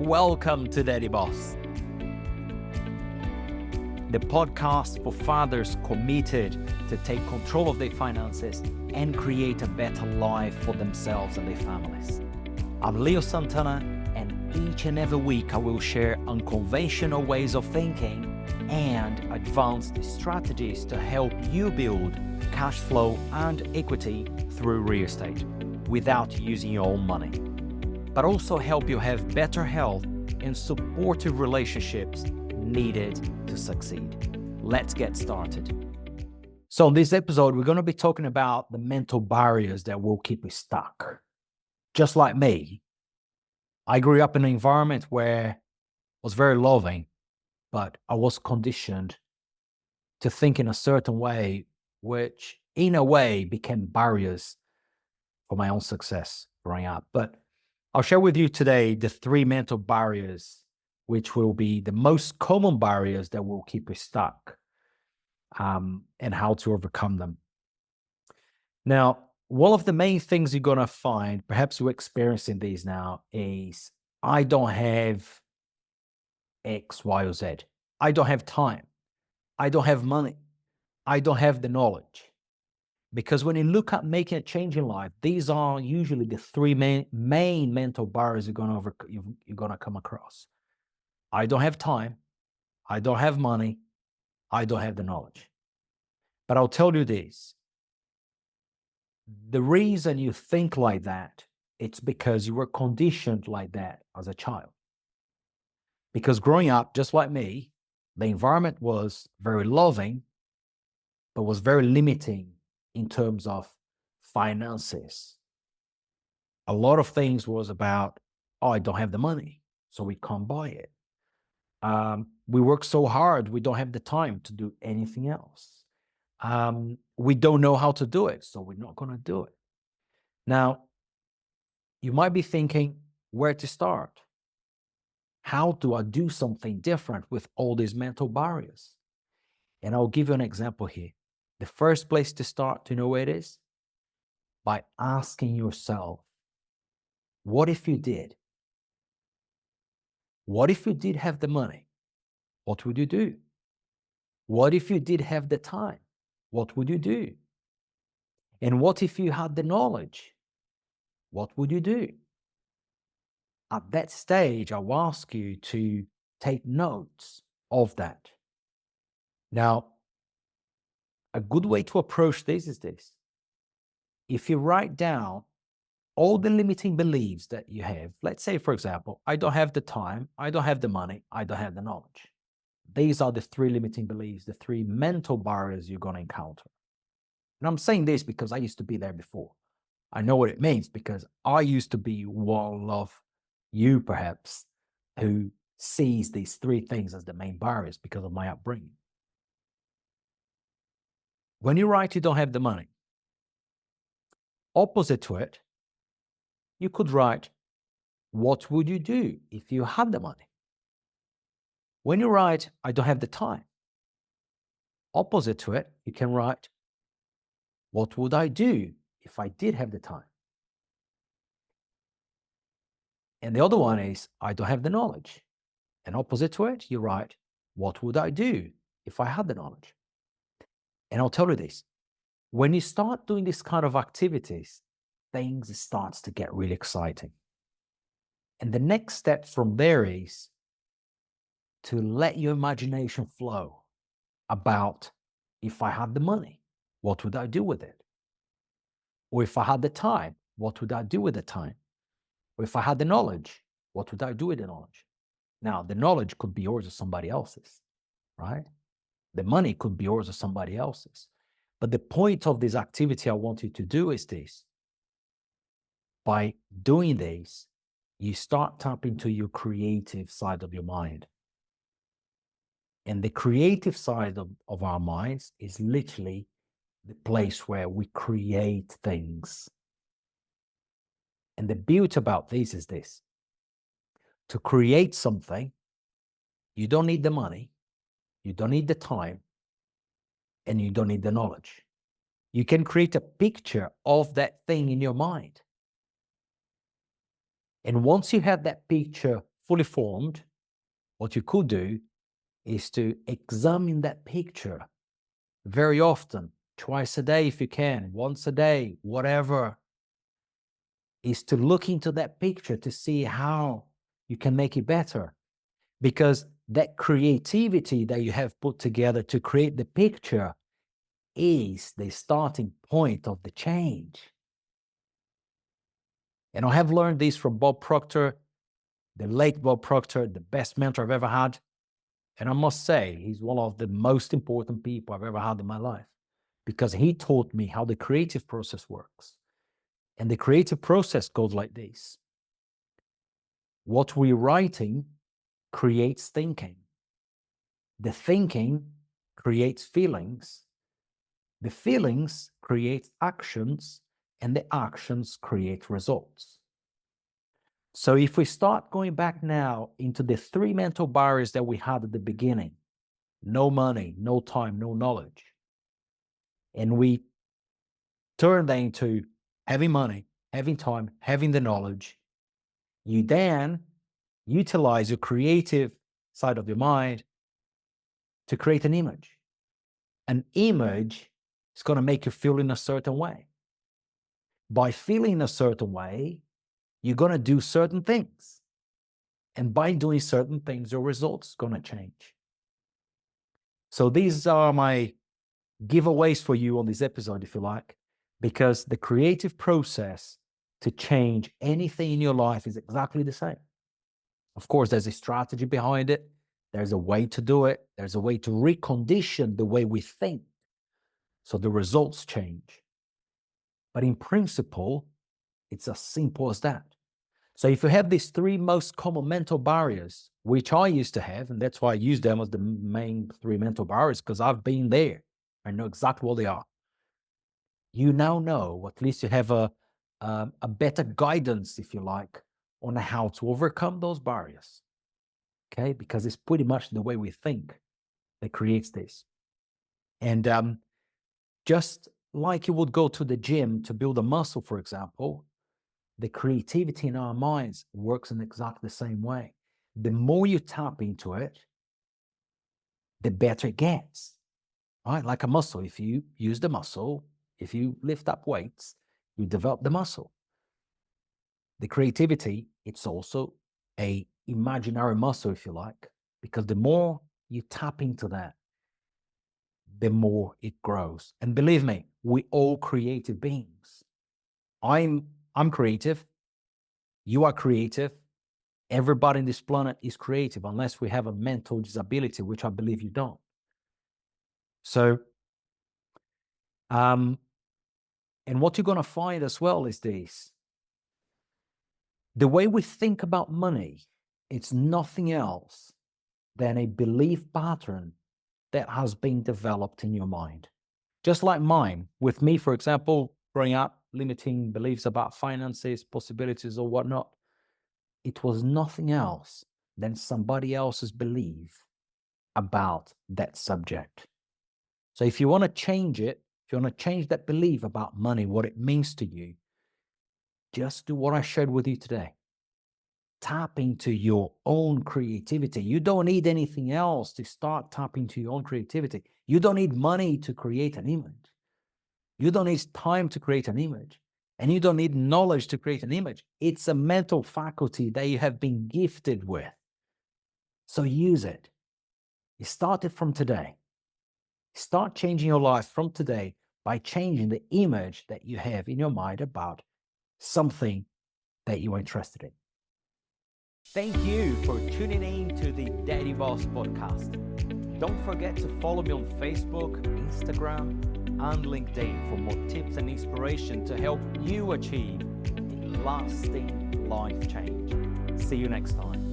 Welcome to Daddy Boss, the podcast for fathers committed to take control of their finances and create a better life for themselves and their families. I'm Leo Santana, and each and every week I will share unconventional ways of thinking and advanced strategies to help you build cash flow and equity through real estate without using your own money, but also help you have better health and supportive relationships needed to succeed. Let's get started. So in this episode, we're going to be talking about the mental barriers that will keep you stuck. Just like me, I grew up in an environment where I was very loving, but I was conditioned to think in a certain way, which in a way became barriers for my own success growing up. But I'll share with you today the 3 mental barriers, which will be the most common barriers that will keep you stuck, and how to overcome them. Now, one of the main things you're going to find, perhaps you're experiencing these now, is I don't have X, Y, or Z. I don't have time. I don't have money. I don't have the knowledge. Because when you look at making a change in life, these are usually the 3 main mental barriers you're going to come across. I don't have time. I don't have money. I don't have the knowledge. But I'll tell you this. The reason you think like that, it's because you were conditioned like that as a child. Because growing up, just like me, the environment was very loving, but was very limiting in terms of finances. A lot of things was about, oh, I don't have the money, so we can't buy it. We work so hard, we don't have the time to do anything else. We don't know how to do it, so we're not going to do it. Now, you might be thinking, where to start? How do I do something different with all these mental barriers? And I'll give you an example here. The first place to start, do you know where it is? By asking yourself, what if you did? What if you did have the money? What would you do? What if you did have the time? What would you do? And what if you had the knowledge? What would you do? At that stage, I'll ask you to take notes of that. Now, a good way to approach this is this. If you write down all the limiting beliefs that you have, let's say, for example, I don't have the time, I don't have the money, I don't have the knowledge. These are the 3 limiting beliefs, the 3 mental barriers you're going to encounter. And I'm saying this because I used to be there before. I know what it means because I used to be one of you, perhaps, who sees these 3 things as the main barriers because of my upbringing. When you write you don't have the money, opposite to it, you could write, what would you do if you had the money? When you write, I don't have the time, opposite to it, you can write, what would I do if I did have the time? And the other one is, I don't have the knowledge. And opposite to it, you write, what would I do if I had the knowledge? And I'll tell you this, when you start doing this kind of activities, things starts to get really exciting. And the next step from there is to let your imagination flow about, if I had the money, what would I do with it? Or if I had the time, what would I do with the time? Or if I had the knowledge, what would I do with the knowledge? Now, the knowledge could be yours or somebody else's, right? The money could be yours or somebody else's. But the point of this activity I want you to do is this. By doing this, you start tapping into your creative side of your mind. And the creative side of our minds is literally the place where we create things. And the beauty about this is this. To create something, you don't need the money, you don't need the time, and you don't need the knowledge. You can create a picture of that thing in your mind. And once you have that picture fully formed, what you could do is to examine that picture very often, twice a day if you can, once a day, whatever, is to look into that picture to see how you can make it better. Because that creativity that you have put together to create the picture is the starting point of the change. And I have learned this from Bob Proctor, the late Bob Proctor, the best mentor I've ever had. And I must say, he's one of the most important people I've ever had in my life, because he taught me how the creative process works. And the creative process goes like this. What we're writing creates thinking. The thinking creates feelings. The feelings create actions, and the actions create results. So if we start going back now into the three mental barriers that we had at the beginning, no money, no time, no knowledge, and we turn that into having money, having time, having the knowledge, you then utilize your creative side of your mind to create an image. An image is going to make you feel in a certain way. By feeling a certain way, you're going to do certain things. And by doing certain things, your results are going to change. So these are my giveaways for you on this episode, if you like, because the creative process to change anything in your life is exactly the same. Of course, there's a strategy behind it. There's a way to do it. There's a way to recondition the way we think so the results change. But in principle, it's as simple as that. So if you have these three most common mental barriers, which I used to have, and that's why I use them as the main three mental barriers, because I've been there. I know exactly what they are. You now know, or at least you have a better guidance, if you like, on how to overcome those barriers. Okay, because it's pretty much the way we think that creates this. And just like you would go to the gym to build a muscle, for example, the creativity in our minds works in exactly the same way. The more you tap into it, the better it gets. Right? Like a muscle, if you use the muscle, if you lift up weights, you develop the muscle. The creativity, it's also a imaginary muscle, if you like, because the more you tap into that, the more it grows. And believe me, we all creative beings. I'm creative. You are creative. Everybody on this planet is creative, unless we have a mental disability, which I believe you don't. So, and what you're going to find as well is this. The way we think about money, it's nothing else than a belief pattern that has been developed in your mind. Just like mine, with me, for example, growing up, limiting beliefs about finances, possibilities, or whatnot, it was nothing else than somebody else's belief about that subject. So if you want to change it, if you want to change that belief about money, what it means to you, just do what I shared with you today. Tap into your own creativity. You don't need anything else to start tapping into your own creativity. You don't need money to create an image. You don't need time to create an image. And you don't need knowledge to create an image. It's a mental faculty that you have been gifted with. So use it. You start it from today. Start changing your life from today by changing the image that you have in your mind about something that you are interested in. Thank you for tuning in to the Daddy Boss podcast. Don't forget to follow me on Facebook, Instagram, and LinkedIn for more tips and inspiration to help you achieve a lasting life change. See you next time.